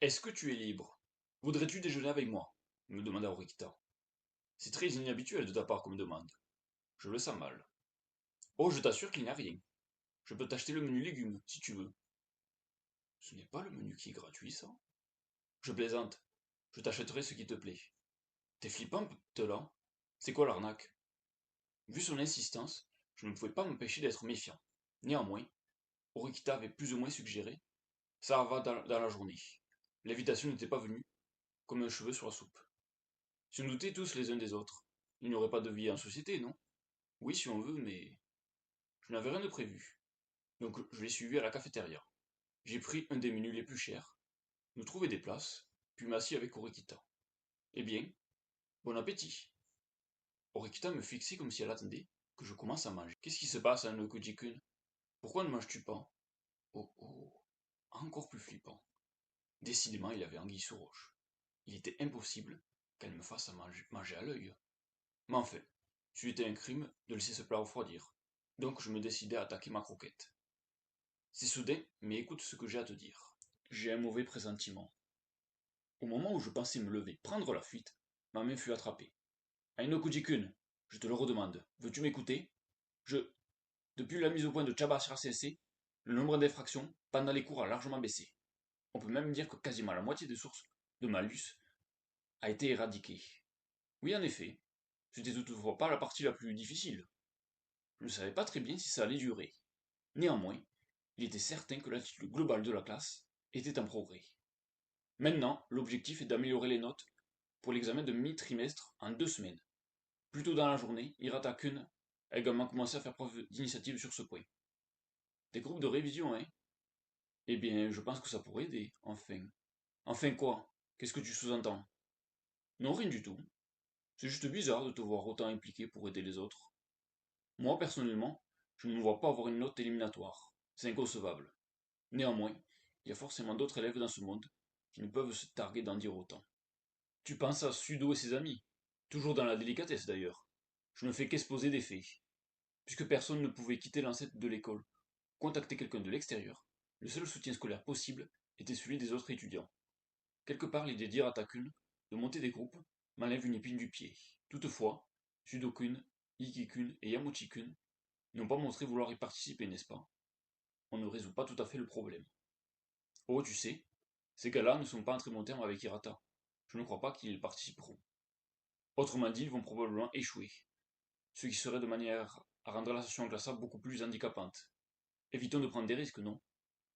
Est-ce que tu es libre? Voudrais-tu déjeuner avec moi? Me demanda Horikita. C'est très inhabituel de ta part comme demande. Je le sens mal. Oh, je t'assure qu'il n'y a rien. Je peux t'acheter le menu légumes, si tu veux. Ce n'est pas le menu qui est gratuit, ça? Je plaisante. Je t'achèterai ce qui te plaît. T'es flippant, là. C'est quoi l'arnaque? Vu son insistance, je ne pouvais pas m'empêcher d'être méfiant. Néanmoins, Horikita avait plus ou moins suggéré. Ça va dans la journée. L'invitation n'était pas venue, comme un cheveu sur la soupe. Si on doutait tous les uns des autres, il n'y aurait pas de vie en société, non? Oui, si on veut, mais je n'avais rien de prévu. Donc je l'ai suivi à la cafétéria. J'ai pris un des menus les plus chers, nous trouvé des places, puis m'assis avec Orikita. Eh bien, bon appétit. Orikita me fixait comme si elle attendait que je commence à manger. Qu'est-ce qui se passe, hein, Koji-kun? Pourquoi ne manges-tu pas? Oh oh, encore plus flippant. Décidément, il avait anguille sous roche. Il était impossible qu'elle me fasse à manger à l'œil. Mais enfin, c'eût été un crime de laisser ce plat refroidir. Donc je me décidai à attaquer ma croquette. C'est soudain, mais écoute ce que j'ai à te dire. J'ai un mauvais pressentiment. Au moment où je pensais me lever, prendre la fuite, ma main fut attrapée. Aino Kujikun, je te le redemande, veux-tu m'écouter? Je. Depuis la mise au point de Chabashira Sensei, le nombre d'infractions pendant les cours a largement baissé. On peut même dire que quasiment la moitié des sources de malus a été éradiquée. Oui, en effet, c'était toutefois pas la partie la plus difficile. Je ne savais pas très bien si ça allait durer. Néanmoins, il était certain que l'attitude globale de la classe était en progrès. Maintenant, l'objectif est d'améliorer les notes pour l'examen de mi-trimestre en 2 semaines. Plus tôt dans la journée, Hirata-kun a également commencé à faire preuve d'initiative sur ce point. Des groupes de révision, hein? Eh bien, je pense que ça pourrait aider, enfin. Enfin quoi? Qu'est-ce que tu sous-entends? Non, rien du tout. C'est juste bizarre de te voir autant impliqué pour aider les autres. Moi, personnellement, je ne me vois pas avoir une note éliminatoire. C'est inconcevable. Néanmoins, il y a forcément d'autres élèves dans ce monde qui ne peuvent se targuer d'en dire autant. Tu penses à Sudo et ses amis. Toujours dans la délicatesse d'ailleurs. Je ne fais qu'exposer des faits. Puisque personne ne pouvait quitter l'ancêtre de l'école, contacter quelqu'un de l'extérieur, le seul soutien scolaire possible était celui des autres étudiants. Quelque part, l'idée d'Hiratakun, de monter des groupes, m'enlève une épine du pied. Toutefois, Sudokun, Ikikun et Yamochikun n'ont pas montré vouloir y participer, n'est-ce pas? On ne résout pas tout à fait le problème. Oh, tu sais, ces gars-là ne sont pas en très bon terme avec Hirata. Je ne crois pas qu'ils participeront. Autrement dit, ils vont probablement échouer, ce qui serait de manière à rendre la session classable beaucoup plus handicapante. Évitons de prendre des risques, non?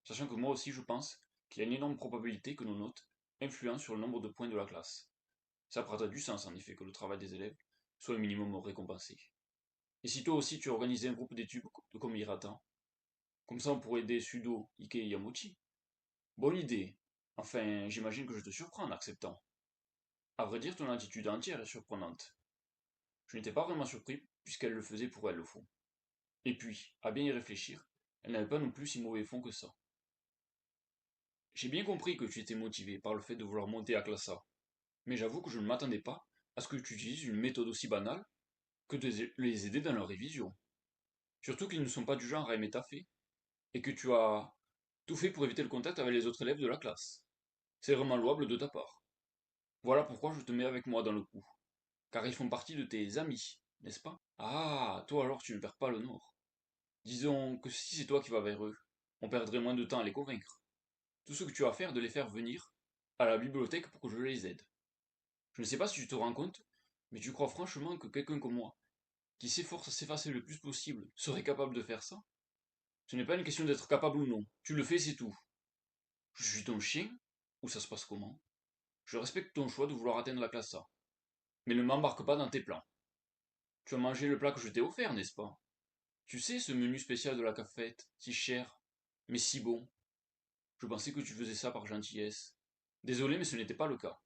Sachant que moi aussi je pense qu'il y a une énorme probabilité que nos notes influencent sur le nombre de points de la classe. Ça prendrait du sens en effet que le travail des élèves soit un minimum récompensé. Et si toi aussi tu organisais un groupe d'études comme Hirata, comme ça on pourrait aider Sudo, Ike et Yamochi. Bonne idée. Enfin, j'imagine que je te surprends en acceptant. À vrai dire, ton attitude entière est surprenante. Je n'étais pas vraiment surpris, puisqu'elle le faisait pour elle au fond. Et puis, à bien y réfléchir, elle n'avait pas non plus si mauvais fond que ça. J'ai bien compris que tu étais motivé par le fait de vouloir monter à classe A, mais j'avoue que je ne m'attendais pas à ce que tu utilises une méthode aussi banale que de les aider dans leur révision. Surtout qu'ils ne sont pas du genre à aimer taffer, et que tu as tout fait pour éviter le contact avec les autres élèves de la classe. C'est vraiment louable de ta part. Voilà pourquoi je te mets avec moi dans le coup, car ils font partie de tes amis, n'est-ce pas? Ah, toi alors tu ne perds pas le nord. Disons que si c'est toi qui vas vers eux, on perdrait moins de temps à les convaincre. Tout ce que tu as à faire est de les faire venir à la bibliothèque pour que je les aide. Je ne sais pas si tu te rends compte, mais tu crois franchement que quelqu'un comme moi, qui s'efforce à s'effacer le plus possible, serait capable de faire ça? Ce n'est pas une question d'être capable ou non. Tu le fais, c'est tout. Je suis ton chien? Ou ça se passe comment? Je respecte ton choix de vouloir atteindre la classe A, mais ne m'embarque pas dans tes plans. Tu as mangé le plat que je t'ai offert, n'est-ce pas? Tu sais, ce menu spécial de la cafette, si cher, mais si bon. Je pensais que tu faisais ça par gentillesse. Désolé, mais ce n'était pas le cas.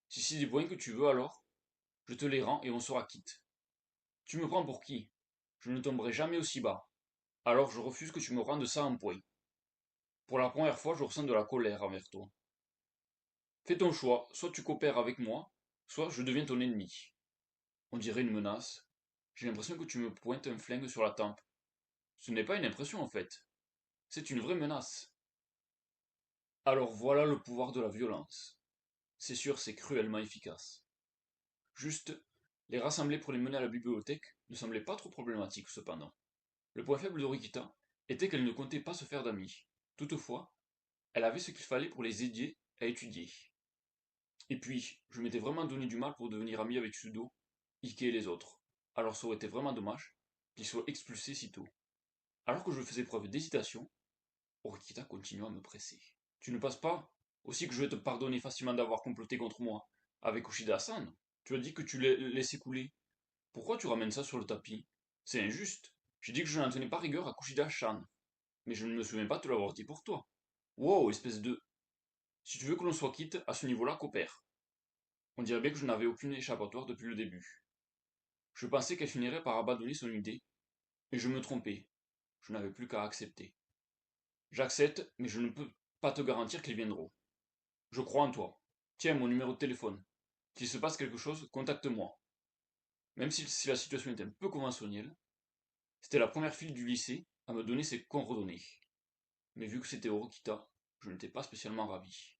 Si c'est des points que tu veux alors, je te les rends et on sera quitte. Tu me prends pour qui? Je ne tomberai jamais aussi bas. Alors je refuse que tu me rendes ça en point. Pour la première fois, je ressens de la colère envers toi. Fais ton choix, soit tu coopères avec moi, soit je deviens ton ennemi. On dirait une menace. J'ai l'impression que tu me pointes un flingue sur la tempe. Ce n'est pas une impression en fait. C'est une vraie menace. Alors voilà le pouvoir de la violence. C'est sûr, c'est cruellement efficace. Juste, les rassembler pour les mener à la bibliothèque ne semblait pas trop problématique cependant. Le point faible de Rikita était qu'elle ne comptait pas se faire d'amis. Toutefois, elle avait ce qu'il fallait pour les aider à étudier. Et puis, je m'étais vraiment donné du mal pour devenir ami avec Sudo, Ike et les autres. Alors ça aurait été vraiment dommage qu'ils soient expulsés si tôt. Alors que je faisais preuve d'hésitation, Orikita continua à me presser. Tu ne penses pas aussi que je vais te pardonner facilement d'avoir comploté contre moi avec Ushida-san? Tu as dit que tu l'as laissé couler. Pourquoi tu ramènes ça sur le tapis? C'est injuste. J'ai dit que je n'en tenais pas rigueur à Kushida-chan, mais je ne me souviens pas de te l'avoir dit pour toi. Wow, espèce de... Si tu veux que l'on soit quitte, à ce niveau-là, coopère. On dirait bien que je n'avais aucune échappatoire depuis le début. Je pensais qu'elle finirait par abandonner son idée, et je me trompais. Je n'avais plus qu'à accepter. J'accepte, mais je ne peux pas te garantir qu'ils viendront. Je crois en toi. Tiens, mon numéro de téléphone. S'il se passe quelque chose, contacte-moi. Même si la situation est un peu conventionnelle, c'était la première fille du lycée à me donner ses coordonnées. Mais vu que c'était Orokita, je n'étais pas spécialement ravi.